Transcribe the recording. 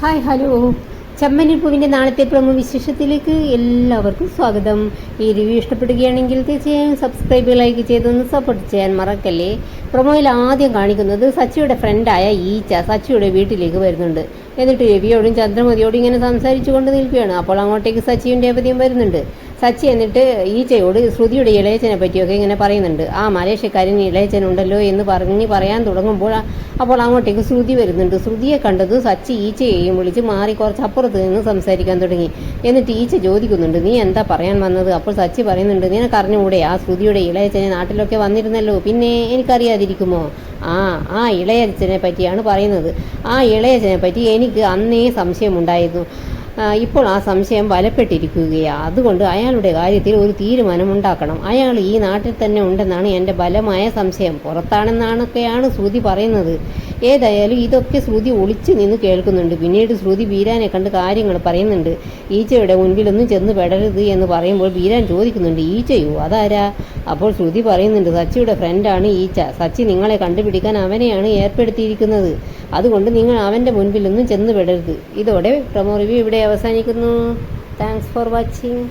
Hi hello, ചെമ്മരിപ്പൂവിൻ്റെ നാളത്തെ promo വിശേഷത്തിലേക്ക് എല്ലാവർക്കും സ്വാഗതം. ഈ റിവ്യൂ ഇഷ്ടപ്പെടുകയാണെങ്കിൽ തീർച്ചയായും സബ്സ്ക്രൈബ് ലൈക്ക് ചെയ്തൊന്ന് സപ്പോർട്ട് ചെയ്യാൻ മറക്കല്ലേ. പ്രൊമോയിൽ ആദ്യം കാണിക്കുന്നത് സച്ചിയുടെ ഫ്രണ്ടായ ഈച്ച സച്ചിയുടെ വീട്ടിലേക്ക് വരുന്നുണ്ട്. എന്നിട്ട് രവിയോടും ചന്ദ്രമതിയോടും ഇങ്ങനെ സംസാരിച്ചു കൊണ്ട് നിൽക്കുകയാണ്. അപ്പോൾ അങ്ങോട്ടേക്ക് സച്ചിയും രേവതിയും വരുന്നുണ്ട്. സച്ചി എന്നിട്ട് ഈച്ചയോട് ശ്രുതിയുടെ ഇളയച്ചനെ പറ്റിയൊക്കെ ഇങ്ങനെ പറയുന്നുണ്ട്. ആ മലേഷ്യക്കാരൻ ഇളയച്ചനുണ്ടല്ലോ എന്ന് പറയാൻ തുടങ്ങുമ്പോൾ അപ്പോൾ അങ്ങോട്ടേക്ക് ശ്രുതി വരുന്നുണ്ട്. ശ്രുതിയെ കണ്ടത് സച്ചി ഈച്ചയെയും വിളിച്ച് മാറി കുറച്ച് അപ്പുറത്ത് നിന്ന് സംസാരിക്കാൻ തുടങ്ങി. എന്നിട്ട് ഈച്ച ചോദിക്കുന്നുണ്ട്, നീ എന്താ പറയാൻ വന്നത്? അപ്പോൾ സച്ചി പറയുന്നുണ്ട്, നിനക്കറിഞ്ഞുകൂടെ ആ ശ്രുതിയുടെ ഇളയച്ചനെ നാട്ടിലൊക്കെ വന്നിരുന്നല്ലോ, പിന്നെ എനിക്കറിയാതിരിക്കുമോ? ആ ഇളയച്ചനെ പറ്റിയാണ് പറയുന്നത്. ആ ഇളയച്ചനെ പറ്റി എനിക്ക് അന്നേ സംശയമുണ്ടായിരുന്നു. ഇപ്പോൾ ആ സംശയം ബലപ്പെട്ടിരിക്കുകയാണ്. അതുകൊണ്ട് അയാളുടെ കാര്യത്തിൽ ഒരു തീരുമാനമുണ്ടാക്കണം. അയാൾ ഈ നാട്ടിൽ തന്നെ ഉണ്ടെന്നാണ് എൻ്റെ ബലമായ സംശയം. പുറത്താണെന്നാണൊക്കെയാണ് ശ്രുതി പറയുന്നത്. ഏതായാലും ഇതൊക്കെ ശ്രുതി ഒളിച്ചു നിന്ന് കേൾക്കുന്നുണ്ട്. പിന്നീട് ശ്രുതി ബീരാനെ കണ്ട് കാര്യങ്ങൾ പറയുന്നുണ്ട്. ഈച്ചയുടെ മുൻപിലൊന്നും ചെന്ന് പെടരുത് എന്ന് പറയുമ്പോൾ ബീരാൻ ചോദിക്കുന്നുണ്ട്, ഈച്ചയോ അതാരാ? അപ്പോൾ ശ്രുതി പറയുന്നുണ്ട്, സച്ചിയുടെ ഫ്രണ്ടാണ് ഈച്ച. സച്ചി നിങ്ങളെ കണ്ടുപിടിക്കാൻ അവനെയാണ് ഏർപ്പെടുത്തിയിരിക്കുന്നത്. അതുകൊണ്ട് നിങ്ങൾ അവൻ്റെ മുൻപിലൊന്നും ചെന്ന് പെടരുത്. ഇതോടെ പ്രൊമോ റിവ്യൂ ഇവിടെ അവസാനിക്കുന്നു. Thanks for watching.